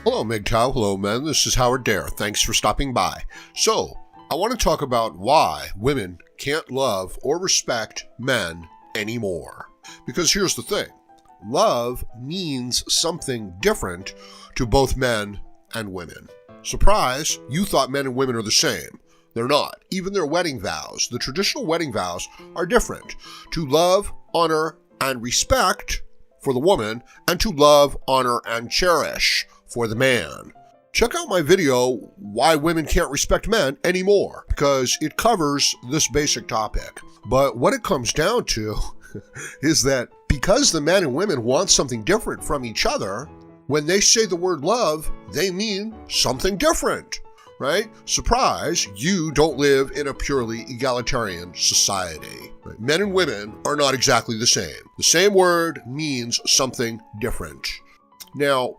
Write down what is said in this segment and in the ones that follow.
Hello MGTOW, hello men, this is Howard Dare. Thanks for stopping by. So, I want to talk about why women can't love or respect men anymore. Because here's the thing, love means something different to both men and women. Surprise, you thought men and women are the same. They're not. Even their wedding vows, the traditional wedding vows, are different. To love, honor, and respect for the woman, and to love, honor, and cherish for the man. Check out my video, Why Women Can't Respect Men Anymore, because it covers this basic topic. But what it comes down to is that because the men and women want something different from each other, when they say the word love, they mean something different, right? Surprise, you don't live in a purely egalitarian society. Right? Men and women are not exactly the same. The same word means something different. Now,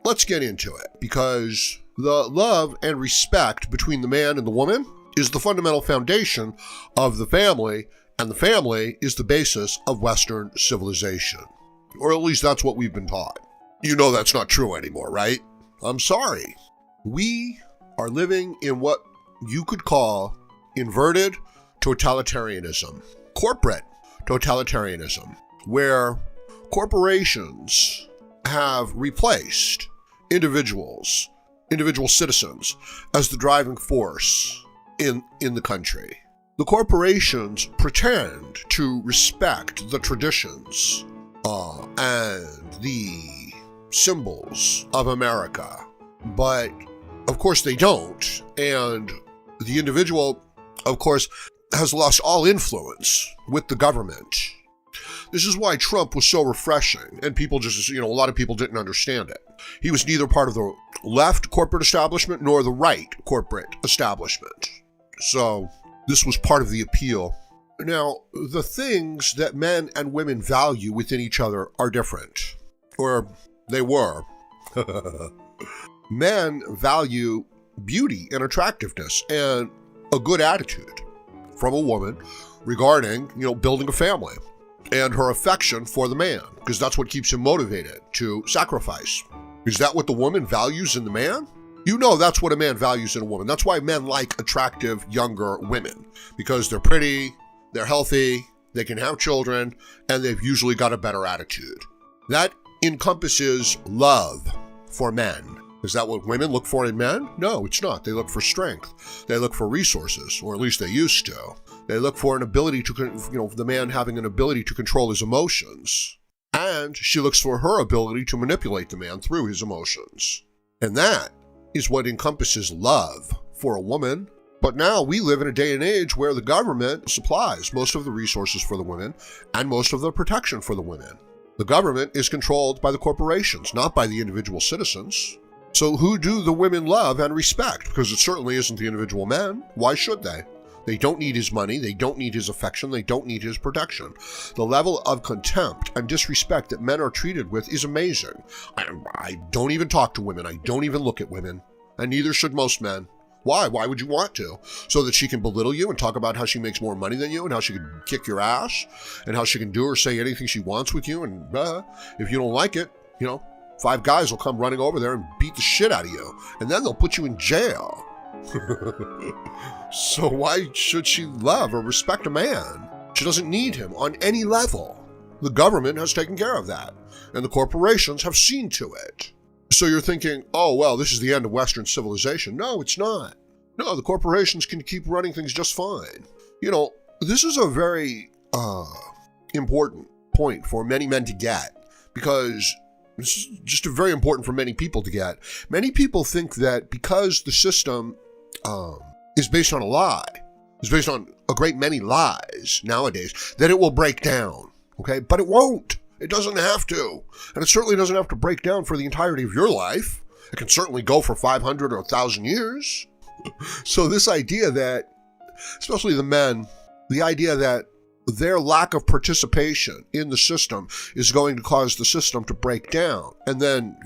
let's get into it, because the love and respect between the man and the woman is the fundamental foundation of the family, and the family is the basis of Western civilization. Or at least that's what we've been taught. You know that's not true anymore, right? I'm sorry. We are living in what you could call inverted totalitarianism, corporate totalitarianism, where corporations have replaced individual citizens as the driving force in the country. The corporations pretend to respect the traditions and the symbols of America, but of course they don't, and the individual, of course, has lost all influence with the government. This is why Trump was so refreshing, and people just, a lot of people didn't understand it. He was neither part of the left corporate establishment nor the right corporate establishment. So this was part of the appeal. Now, the things that men and women value within each other are different, or they were. Men value beauty and attractiveness and a good attitude from a woman regarding, building a family, and her affection for the man, because that's what keeps him motivated to sacrifice. Is that what the woman values in the man? You know that's what a man values in a woman. That's why men like attractive, younger women, because they're pretty, they're healthy, they can have children, and they've usually got a better attitude. That encompasses love for men. Is that what women look for in men? No, it's not. They look for strength. They look for resources, or at least they used to. They look for an ability to, the man having an ability to control his emotions. And she looks for her ability to manipulate the man through his emotions. And that is what encompasses love for a woman. But now we live in a day and age where the government supplies most of the resources for the women and most of the protection for the women. The government is controlled by the corporations, not by the individual citizens. So who do the women love and respect? Because it certainly isn't the individual men. Why should they? They don't need his money, they don't need his affection, they don't need his protection. The level of contempt and disrespect that men are treated with is amazing. I don't even talk to women, I don't even look at women, and neither should most men. Why? Why would you want to? So that she can belittle you and talk about how she makes more money than you and how she can kick your ass and how she can do or say anything she wants with you, and if you don't like it, 5 guys will come running over there and beat the shit out of you, and then they'll put you in jail. So why should she love or respect a man? She doesn't need him on any level. The government has taken care of that, and the corporations have seen to it. So you're thinking, oh, well, this is the end of Western civilization. No, it's not. No, the corporations can keep running things just fine. This is a very important point for many men to get, because this is just very important for many people to get. Many people think that because the system is based on a lie, is based on a great many lies nowadays, that it will break down, okay? But it won't. It doesn't have to. And it certainly doesn't have to break down for the entirety of your life. It can certainly go for 500 or 1,000 years. So this idea that, especially the men, the idea that their lack of participation in the system is going to cause the system to break down, and then,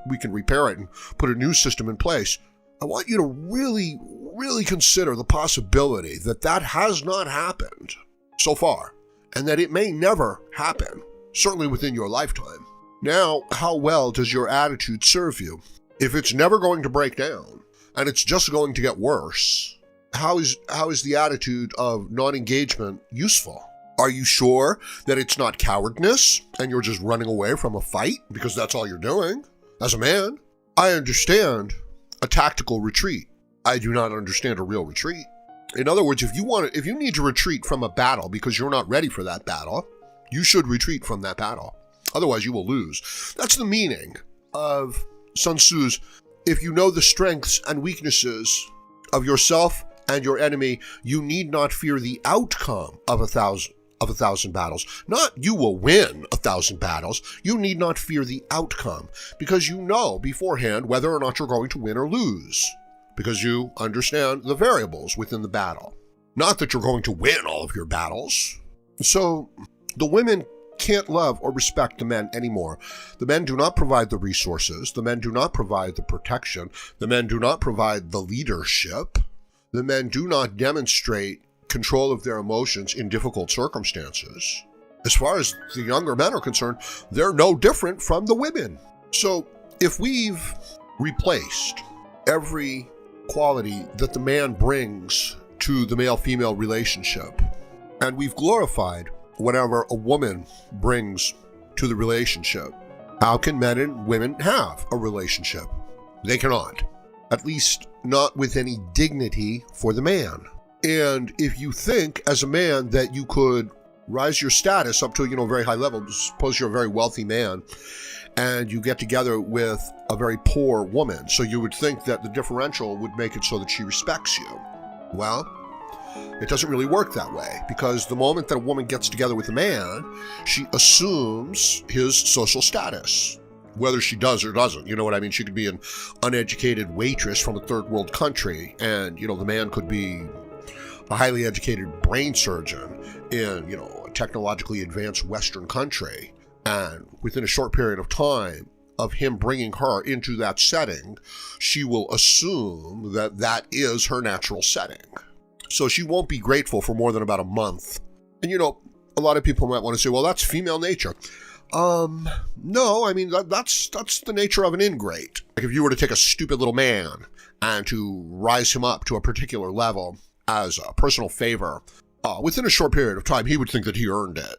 we can repair it and put a new system in place. I want you to really, really consider the possibility that that has not happened so far, and that it may never happen, certainly within your lifetime. Now, how well does your attitude serve you? if it's never going to break down and it's just going to get worse, how is the attitude of non-engagement useful? Are you sure that it's not cowardness and you're just running away from a fight because that's all you're doing? As a man, I understand a tactical retreat. I do not understand a real retreat. In other words, if you need to retreat from a battle because you're not ready for that battle, you should retreat from that battle. Otherwise, you will lose. That's the meaning of Sun Tzu's, if you know the strengths and weaknesses of yourself and your enemy, you need not fear the outcome of a thousand battles. Not you will win 1,000 battles. You need not fear the outcome because you know beforehand whether or not you're going to win or lose because you understand the variables within the battle. Not that you're going to win all of your battles. So the women can't love or respect the men anymore. The men do not provide the resources. The men do not provide the protection. The men do not provide the leadership. The men do not demonstrate control of their emotions in difficult circumstances. As far as the younger men are concerned, they're no different from the women. So if we've replaced every quality that the man brings to the male-female relationship, and we've glorified whatever a woman brings to the relationship, how can men and women have a relationship? They cannot. At least not with any dignity for the man. And if you think as a man that you could rise your status up to a very high level, suppose you're a very wealthy man and you get together with a very poor woman, so you would think that the differential would make it so that she respects you. Well, it doesn't really work that way, because the moment that a woman gets together with a man, she assumes his social status. Whether she does or doesn't, you know what I mean? She could be an uneducated waitress from a third world country, and, the man could be a highly educated brain surgeon in, a technologically advanced Western country. And within a short period of time of him bringing her into that setting, she will assume that that is her natural setting. So she won't be grateful for more than about a month. And, a lot of people might want to say, well, that's female nature. No, I mean, that's the nature of an ingrate. Like if you were to take a stupid little man and to rise him up to a particular level as a personal favor, within a short period of time, he would think that he earned it,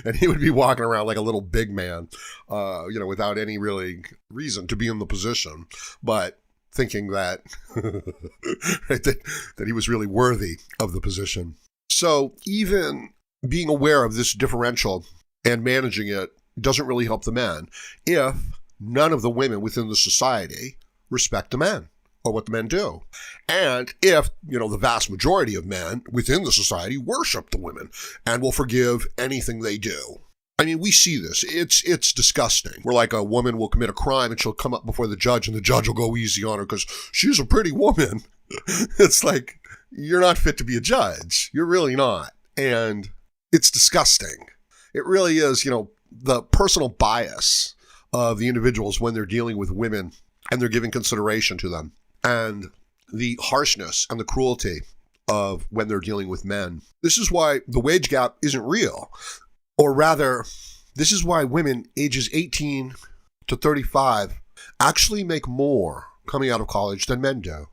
and he would be walking around like a little big man, without any really reason to be in the position, but thinking that, right, that he was really worthy of the position. So even being aware of this differential and managing it doesn't really help the men if none of the women within the society respect the men or what the men do. And if, the vast majority of men within the society worship the women and will forgive anything they do. I mean, we see this. It's disgusting. Where like a woman will commit a crime and she'll come up before the judge and the judge will go easy on her because she's a pretty woman. It's like, you're not fit to be a judge. You're really not. And it's disgusting. It really is, the personal bias of the individuals when they're dealing with women and they're giving consideration to them, and the harshness and the cruelty of when they're dealing with men. This is why the wage gap isn't real. Or rather, this is why women ages 18 to 35 actually make more coming out of college than men do.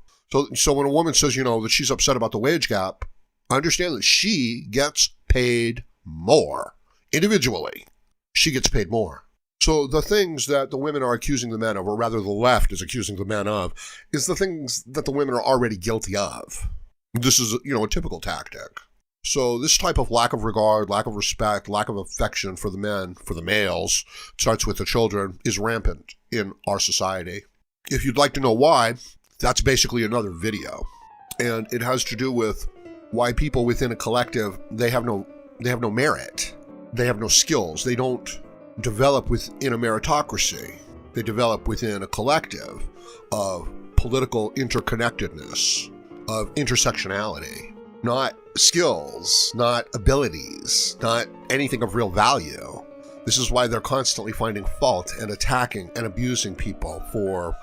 So when a woman says, that she's upset about the wage gap, understand that she gets paid more. Individually, she gets paid more. So the things that the women are accusing the men of, or rather the left is accusing the men of, is the things that the women are already guilty of. This is, a typical tactic. So this type of lack of regard, lack of respect, lack of affection for the men, for the males, starts with the children, is rampant in our society. If you'd like to know why, that's basically another video. And it has to do with why people within a collective, they have no merit. They have no skills. They don't develop within a meritocracy. They develop within a collective of political interconnectedness, of intersectionality, not skills, not abilities, not anything of real value. This is why they're constantly finding fault and attacking and abusing people for,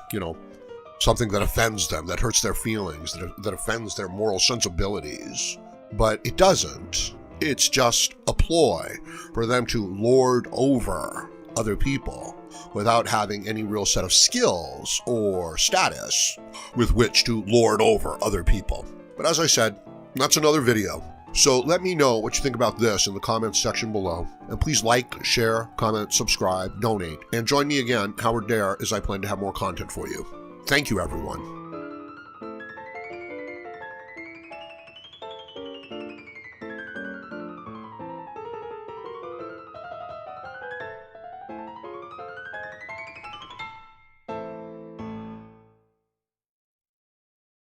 something that offends them, that hurts their feelings, that offends their moral sensibilities. But it doesn't. It's just a ploy for them to lord over other people without having any real set of skills or status with which to lord over other people. But as I said, that's another video. So let me know what you think about this in the comments section below. And please like, share, comment, subscribe, donate, and join me again, Howard Dare, as I plan to have more content for you. Thank you, everyone.